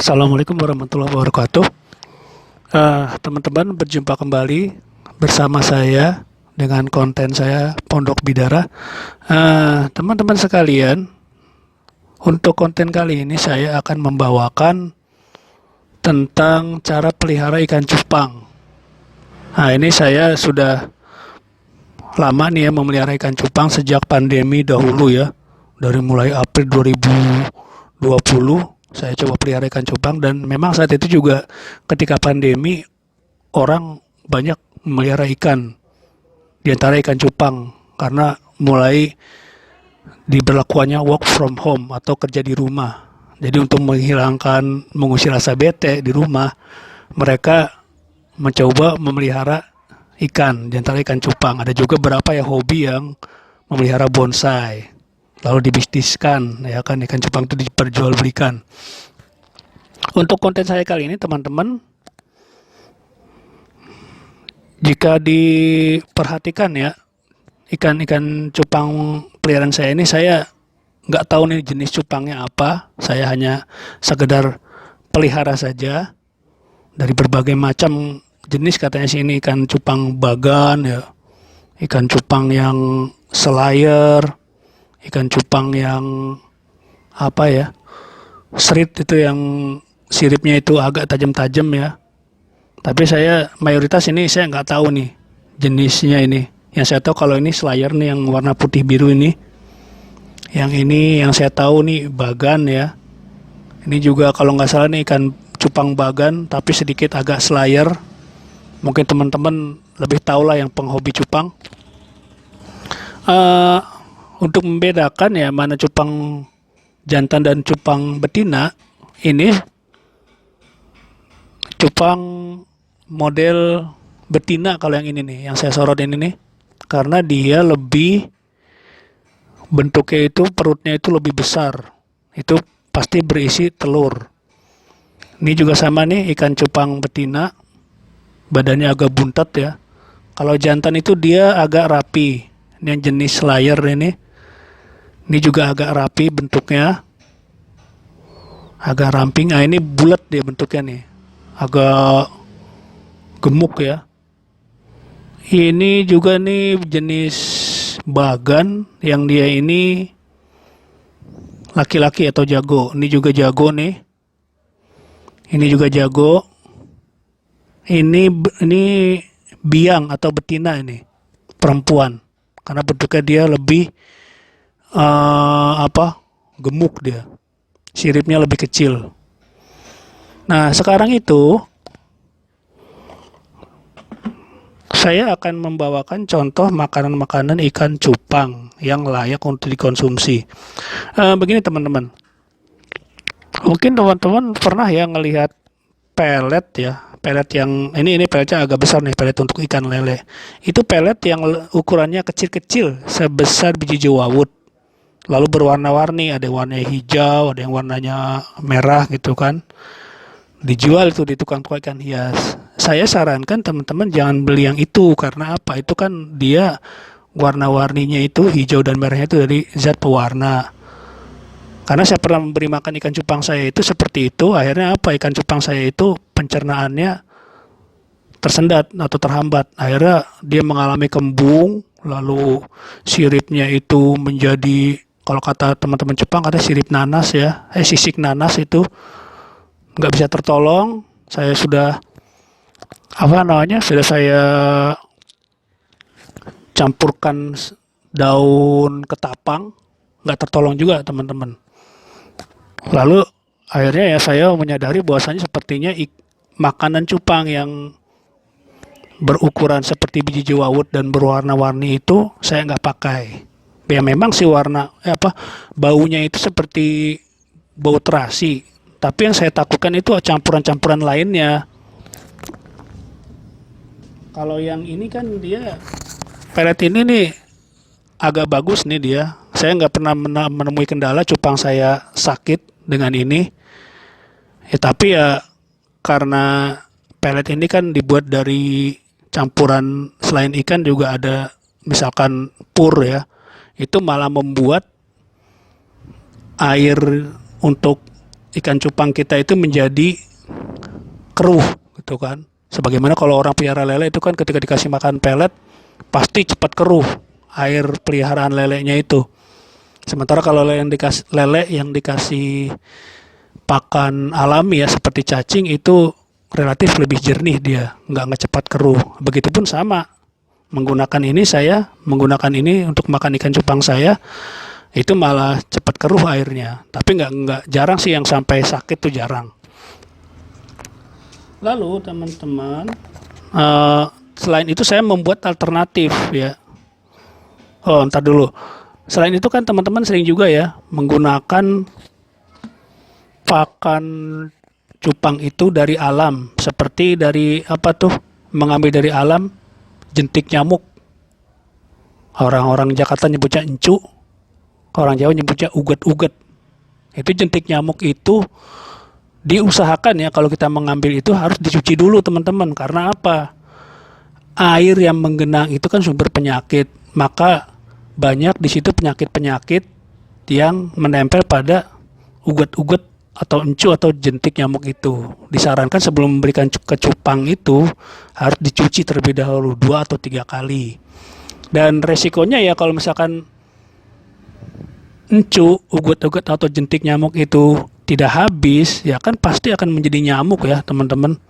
Assalamualaikum warahmatullahi wabarakatuh. Teman-teman, berjumpa kembali bersama saya dengan konten saya Pondok Bidara. Teman-teman sekalian, untuk konten kali ini saya akan membawakan tentang cara pelihara ikan cupang. Nah, ini saya sudah lama nih ya memelihara ikan cupang sejak pandemi dahulu ya. Dari mulai April 2020 saya coba pelihara ikan cupang, dan memang saat itu juga ketika pandemi orang banyak memelihara ikan, di antara ikan cupang, karena mulai diberlakukannya work from home atau kerja di rumah. Jadi untuk mengusir rasa bete di rumah, mereka mencoba memelihara ikan, di antara ikan cupang. Ada juga beberapa ya hobi yang memelihara bonsai, lalu dibisniskan, ya kan, ikan cupang itu diperjualbelikan. Untuk konten saya kali ini, teman-teman, jika diperhatikan ya, ikan-ikan cupang peliharaan saya ini, saya nggak tahu nih jenis cupangnya apa. Saya hanya sekedar pelihara saja. Dari berbagai macam jenis, katanya sih ini ikan cupang bagan ya, ikan cupang yang selayar, ikan cupang yang apa ya, serit itu, yang siripnya itu agak tajam-tajam ya. Tapi saya mayoritas ini saya nggak tahu nih jenisnya ini. Yang saya tahu kalau ini selayar nih, yang warna putih biru ini. Yang ini yang saya tahu nih bagan ya. Ini juga kalau nggak salah nih ikan cupang bagan, tapi sedikit agak selayar. Mungkin teman-teman lebih tahu lah yang penghobi cupang. Untuk membedakan ya mana cupang jantan dan cupang betina, ini cupang model betina kalau yang ini nih, yang saya sorot ini nih, karena dia lebih, bentuknya itu, perutnya itu lebih besar, itu pasti berisi telur. Ini juga sama nih, ikan cupang betina, badannya agak buntat ya. Kalau jantan itu dia agak rapi, ini yang jenis slayer ini. Ini juga agak rapi bentuknya, agak ramping. Ini bulat dia bentuknya nih, agak gemuk ya. Ini juga nih jenis bagan, yang dia ini laki-laki atau jago. Ini juga jago nih. Ini juga jago. Ini biang atau betina, ini perempuan, karena bentuknya dia lebih gemuk dia, siripnya lebih kecil. Nah, sekarang itu saya akan membawakan contoh makanan-makanan ikan cupang yang layak untuk dikonsumsi. Begini teman-teman, mungkin teman-teman pernah ya ngelihat pelet ya, pelet yang ini peletnya agak besar nih, pelet untuk ikan lele. Itu pelet yang ukurannya kecil-kecil sebesar biji jewawut, lalu berwarna-warni, ada yang warnanya hijau, ada yang warnanya merah gitu kan. Dijual itu di tukang-tukang ikan hias. Saya sarankan teman-teman jangan beli yang itu, karena apa? Itu kan dia warna-warninya itu, hijau dan merahnya itu dari zat pewarna. Karena saya pernah memberi makan ikan cupang saya itu seperti itu, akhirnya apa? Ikan cupang saya itu pencernaannya tersendat atau terhambat. Akhirnya dia mengalami kembung, lalu siripnya itu menjadi, kalau kata teman-teman Jepang, ada sirip nanas ya, sisik nanas itu nggak bisa tertolong. Saya sudah sudah saya campurkan daun ketapang, nggak tertolong juga teman-teman. Lalu akhirnya ya saya menyadari bahwasanya sepertinya makanan cupang yang berukuran seperti biji jewawut dan berwarna-warni itu saya nggak pakai. Ya memang sih baunya itu seperti bau terasi, tapi yang saya takutkan itu campuran-campuran lainnya. Kalau yang ini kan dia, pelet ini nih agak bagus nih dia. Saya nggak pernah menemui kendala cupang saya sakit dengan ini. Tapi ya karena pelet ini kan dibuat dari campuran selain ikan juga ada misalkan pur ya, itu malah membuat air untuk ikan cupang kita itu menjadi keruh gitu kan. Sebagaimana kalau orang pelihara lele itu kan ketika dikasih makan pelet pasti cepat keruh air peliharaan lelenya itu. Sementara kalau lele yang dikasih pakan alami ya seperti cacing itu relatif lebih jernih dia, nggak cepat keruh. Begitupun sama saya menggunakan ini untuk makan ikan cupang saya itu malah cepat keruh airnya. Tapi nggak jarang sih yang sampai sakit tuh jarang. Lalu teman-teman, selain itu saya membuat alternatif ya. Oh, ntar dulu. Selain itu kan teman-teman sering juga ya menggunakan pakan cupang itu dari alam. Seperti dari apa tuh? Mengambil dari alam jentik nyamuk. Orang-orang Jakarta nyebutnya encu, orang Jawa nyebutnya uget-uget. Itu jentik nyamuk itu diusahakan ya kalau kita mengambil itu harus dicuci dulu teman-teman. Karena apa? Air yang menggenang itu kan sumber penyakit. Maka banyak di situ penyakit-penyakit yang menempel pada uget-uget atau encu atau jentik nyamuk itu. Disarankan sebelum memberikan ke cupang itu harus dicuci terlebih dahulu 2 atau 3 kali. Dan resikonya ya kalau misalkan encu, uget-uget atau jentik nyamuk itu tidak habis, ya kan pasti akan menjadi nyamuk ya teman-teman.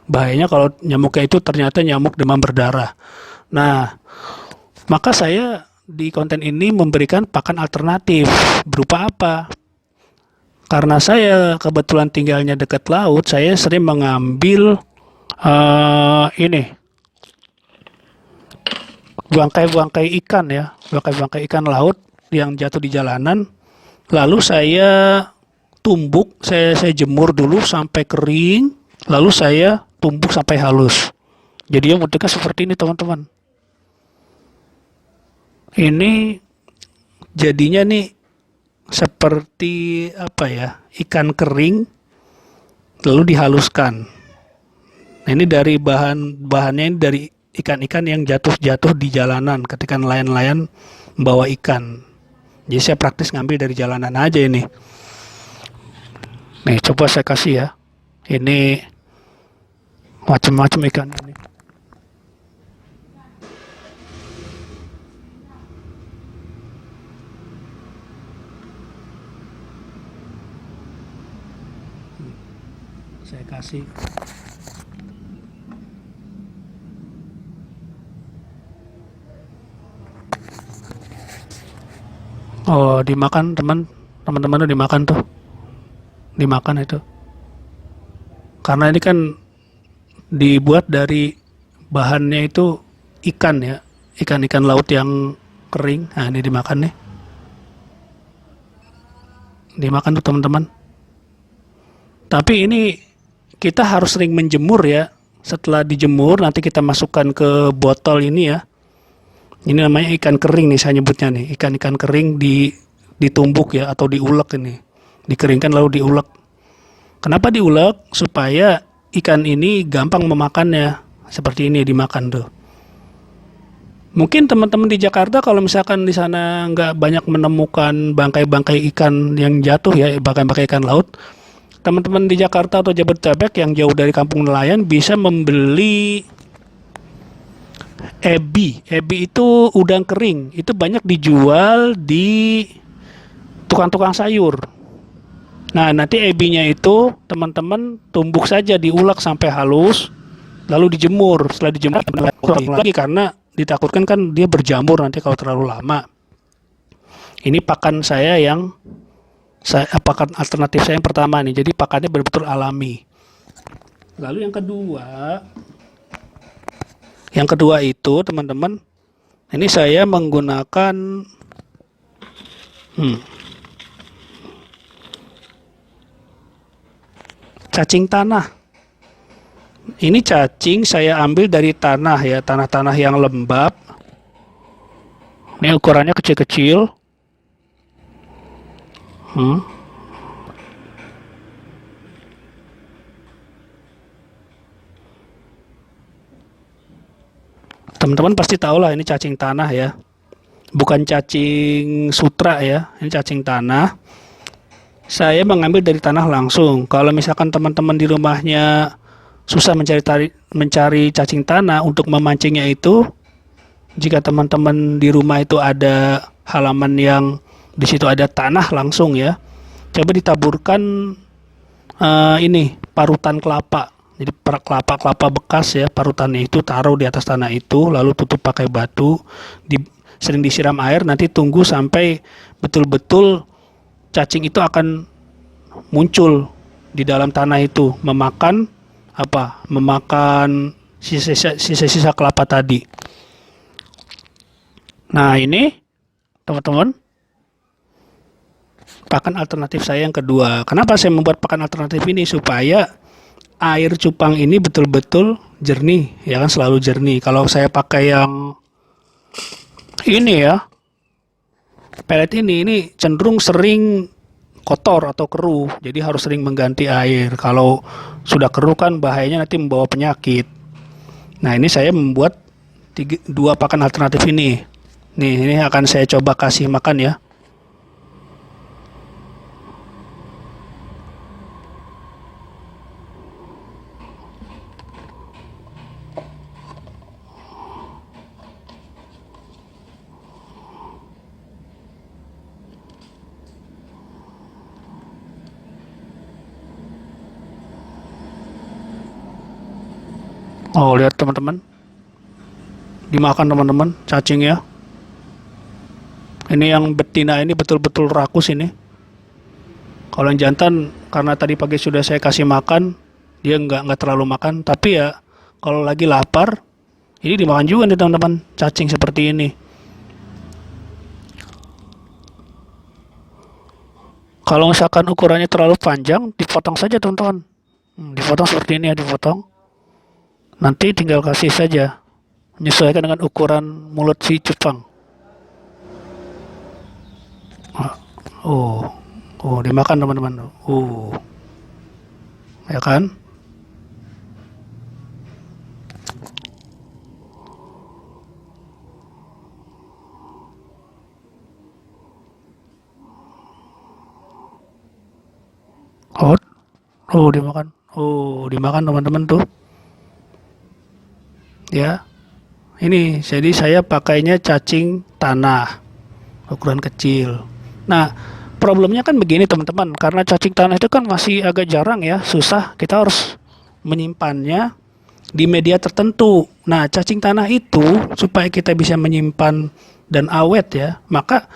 Bahayanya kalau nyamuknya itu ternyata nyamuk demam berdarah. Nah, maka saya di konten ini memberikan pakan alternatif. Berupa apa? Karena saya kebetulan tinggalnya dekat laut, saya sering mengambil ini bangkai-bangkai ikan ya, bangkai-bangkai ikan laut yang jatuh di jalanan. Lalu saya tumbuk, saya jemur dulu sampai kering, lalu saya tumbuk sampai halus. Jadi yang bentuknya seperti ini teman-teman. Ini jadinya nih seperti apa ya, ikan kering lalu dihaluskan. Nah, ini dari bahannya ini dari ikan-ikan yang jatuh di jalanan ketika nelayan-nelayan membawa ikan. Jadi saya praktis ngambil dari jalanan aja ini. Nih coba saya kasih ya. Ini macam-macam ikan ini. Saya kasih. Oh, dimakan teman-teman tuh dimakan tuh. Dimakan itu. Karena ini kan dibuat dari bahannya itu ikan ya. Ikan-ikan laut yang kering. Nah, ini dimakan nih. Dimakan tuh teman-teman. Tapi ini kita harus sering menjemur ya. Setelah dijemur nanti kita masukkan ke botol ini ya. Ini namanya ikan kering nih saya nyebutnya nih. Ikan-ikan kering ditumbuk ya atau diulek ini. Dikeringkan lalu diulek. Kenapa diulek? Supaya ikan ini gampang memakannya. Seperti ini dimakan tuh. Mungkin teman-teman di Jakarta kalau misalkan di sana nggak banyak menemukan bangkai-bangkai ikan yang jatuh ya, bangkai-bangkai ikan laut. Teman-teman di Jakarta atau Jabodetabek yang jauh dari kampung nelayan bisa membeli ebi. Ebi itu udang kering. Itu banyak dijual di tukang-tukang sayur. Nah, nanti ebinya itu teman-teman tumbuk saja, diulek sampai halus, lalu dijemur. Setelah dijemur lagi karena ditakutkan kan dia berjamur nanti kalau terlalu lama. Ini pakan saya yang pakan alternatif saya yang pertama nih. Jadi pakannya betul-betul alami. Lalu yang kedua itu teman-teman, ini saya menggunakan cacing tanah. Ini cacing saya ambil dari tanah ya, tanah-tanah yang lembab. Ini ukurannya kecil-kecil. Teman-teman pasti tahu lah ini cacing tanah ya. Bukan cacing sutra ya, ini cacing tanah. Saya mengambil dari tanah langsung. Kalau misalkan teman-teman di rumahnya susah mencari cacing tanah untuk memancingnya itu, jika teman-teman di rumah itu ada halaman yang di situ ada tanah langsung ya, coba ditaburkan ini parutan kelapa. Jadi kelapa bekas ya, parutannya itu taruh di atas tanah itu, lalu tutup pakai batu, di, sering disiram air, nanti tunggu sampai betul-betul cacing itu akan muncul di dalam tanah itu, memakan apa? Memakan sisa-sisa kelapa tadi. Nah ini teman-teman, pakan alternatif saya yang kedua. Kenapa saya membuat pakan alternatif ini? Supaya air cupang ini betul-betul jernih, ya kan, selalu jernih. Kalau saya pakai yang ini ya, pelet ini cenderung sering kotor atau keruh, jadi harus sering mengganti air. Kalau sudah keruh kan bahayanya nanti membawa penyakit. Nah ini saya membuat dua pakan alternatif ini. Nih ini akan saya coba kasih makan ya. Oh lihat teman-teman, dimakan teman-teman cacing ya. Ini yang betina ini betul-betul rakus ini. Kalau yang jantan karena tadi pagi sudah saya kasih makan, dia nggak terlalu makan. Tapi ya kalau lagi lapar, ini dimakan juga nih teman-teman, cacing seperti ini. Kalau misalkan ukurannya terlalu panjang, dipotong saja teman-teman. Dipotong seperti ini ya, dipotong. Nanti tinggal kasih saja, menyesuaikan dengan ukuran mulut si cupang. Oh, oh dimakan teman-teman. Ya kan? Oh, oh dimakan. Oh dimakan teman-teman tuh. Ya, ini jadi saya pakainya cacing tanah ukuran kecil. Nah, problemnya kan begini teman-teman, karena cacing tanah itu kan masih agak jarang ya, susah, kita harus menyimpannya di media tertentu. Nah, cacing tanah itu supaya kita bisa menyimpan dan awet ya, maka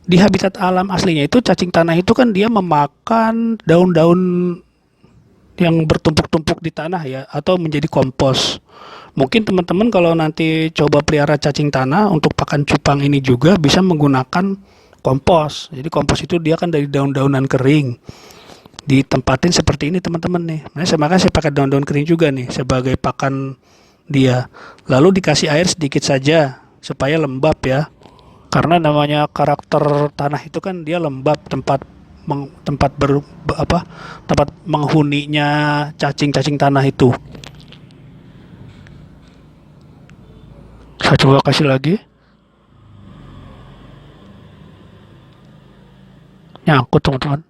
di habitat alam aslinya itu cacing tanah itu kan dia memakan daun-daun yang bertumpuk-tumpuk di tanah ya, atau menjadi kompos. Mungkin teman-teman kalau nanti coba pelihara cacing tanah untuk pakan cupang ini juga bisa menggunakan kompos. Jadi kompos itu dia kan dari daun-daunan kering. Ditempatin seperti ini teman-teman nih. Makanya saya pakai daun-daun kering juga nih sebagai pakan dia. Lalu dikasih air sedikit saja supaya lembab ya. Karena namanya karakter tanah itu kan dia lembab, tempat menghuninya cacing-cacing tanah itu. Saya coba kasih lagi. Nyangkut teman-teman.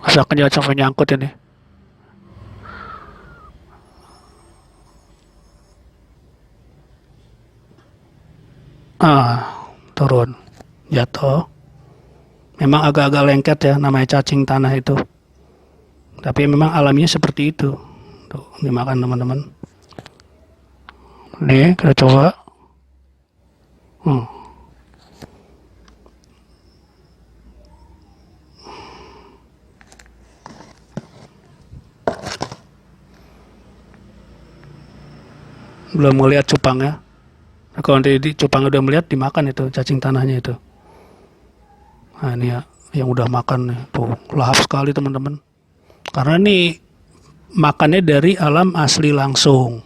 Asalkan jangan sampai nyangkut ini. Turun. Jatuh. Memang agak-agak lengket ya namanya cacing tanah itu. Tapi memang alaminya seperti itu. Tuh, dimakan teman-teman. Nih, kita coba. Belum melihat cupangnya. Nah, kalau nanti cupang udah melihat, dimakan itu cacing tanahnya itu. Nah ini ya, yang udah makan nih. Tuh, lahap sekali teman-teman. Karena ini makannya dari alam asli langsung.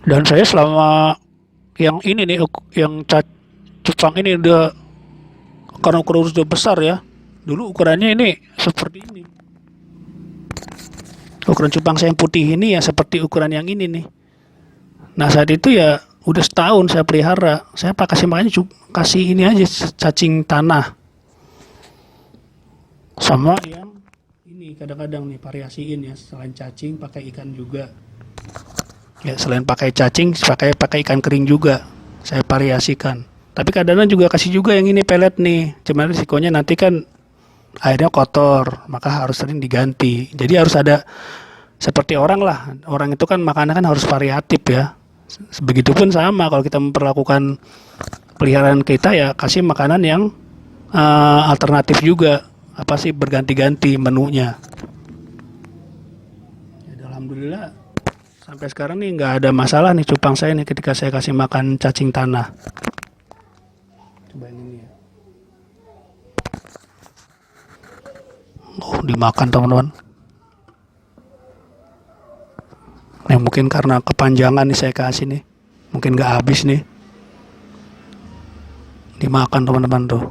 Dan saya selama yang ini nih, yang cupang ini udah, karena ukuran udah besar ya. Dulu ukurannya ini seperti ini. Ukuran cupang saya yang putih ini ya seperti ukuran yang ini nih. Nah saat itu ya udah setahun saya pelihara. Saya kasih makanya kasih ini aja cacing tanah. Sama yang ini kadang-kadang nih variasiin ya, selain cacing pakai ikan juga. Ya selain pakai cacing, pakai ikan kering juga. Saya variasikan. Tapi kadang-kadang juga kasih juga yang ini pelet nih. Cuman risikonya nanti kan airnya kotor, maka harus sering diganti. Jadi harus ada seperti orang lah. Orang itu kan makanan kan harus variatif ya. Begitupun sama kalau kita memperlakukan peliharaan kita ya kasih makanan yang alternatif juga. Apa sih berganti-ganti menunya. Ya, alhamdulillah sampai sekarang nih nggak ada masalah nih cupang saya nih ketika saya kasih makan cacing tanah. Coba ini ya. Oh, dimakan teman-teman. Nih mungkin karena kepanjangan nih saya kasih nih. Mungkin nggak habis nih. Dimakan teman-teman tuh.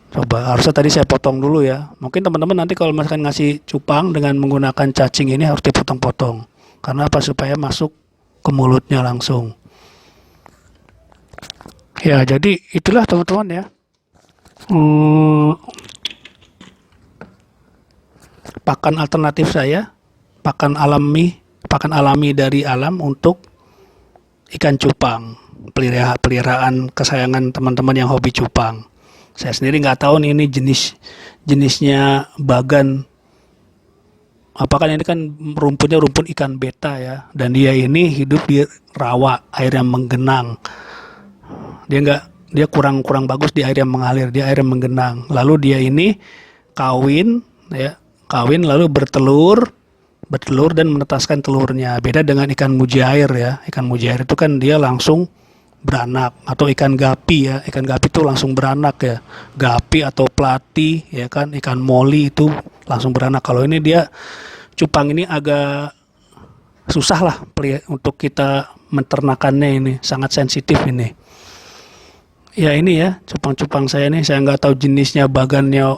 Coba, harusnya tadi saya potong dulu ya. Mungkin teman-teman nanti kalau misalkan ngasih cupang dengan menggunakan cacing ini harus dipotong-potong. Karena apa? Supaya masuk ke mulutnya langsung. Ya, jadi itulah teman-teman ya. Pakan alternatif saya, pakan alami dari alam untuk ikan cupang. Peliharaan kesayangan teman-teman yang hobi cupang. Saya sendiri nggak tahu nih ini jenisnya bagan. Apakah ini kan rumputnya rumput ikan beta ya, dan dia ini hidup di rawa, air yang menggenang. Dia kurang bagus di air yang mengalir, dia air yang menggenang. Lalu dia ini kawin lalu bertelur dan menetaskan telurnya. Beda dengan ikan mujair ya. Ikan mujair itu kan dia langsung beranak, atau ikan gapi ya. Ikan gapi itu langsung beranak ya. Gapi atau plati ya kan, ikan moli itu langsung beranak. Kalau ini dia cupang ini agak susah lah untuk kita menternakannya, ini sangat sensitif ini. Ya ini ya cupang-cupang saya nih, saya nggak tahu jenisnya bagannya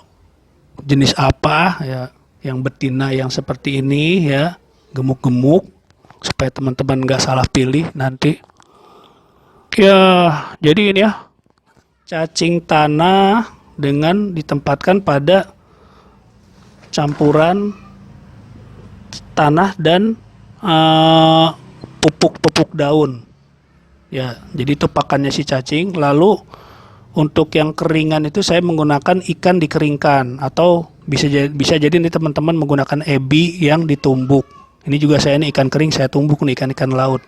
jenis apa ya, yang betina yang seperti ini ya, gemuk-gemuk, supaya teman-teman nggak salah pilih nanti. Ya jadi ini ya, cacing tanah dengan ditempatkan pada campuran tanah dan pupuk daun. Ya, jadi itu pakannya si cacing. Lalu untuk yang keringan itu saya menggunakan ikan dikeringkan, atau bisa jadi nih teman-teman menggunakan ebi yang ditumbuk. Ini juga saya ini ikan kering saya tumbuk nih, ikan laut.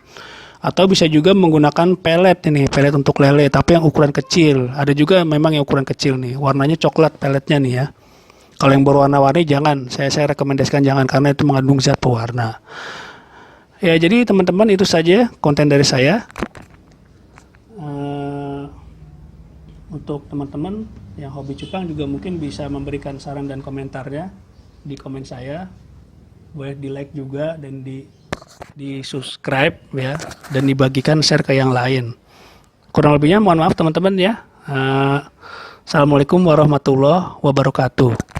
Atau bisa juga menggunakan pelet untuk lele, tapi yang ukuran kecil. Ada juga memang yang ukuran kecil nih, warnanya coklat peletnya nih ya. Kalau yang berwarna-warni jangan, saya rekomendasikan jangan, karena itu mengandung zat pewarna. Ya, jadi teman-teman itu saja konten dari saya. Untuk teman-teman yang hobi cupang juga mungkin bisa memberikan saran dan komentarnya di komen saya. Boleh di like juga dan di subscribe ya, dan dibagikan share ke yang lain. Kurang lebihnya mohon maaf teman-teman ya. Assalamualaikum warahmatullahi wabarakatuh.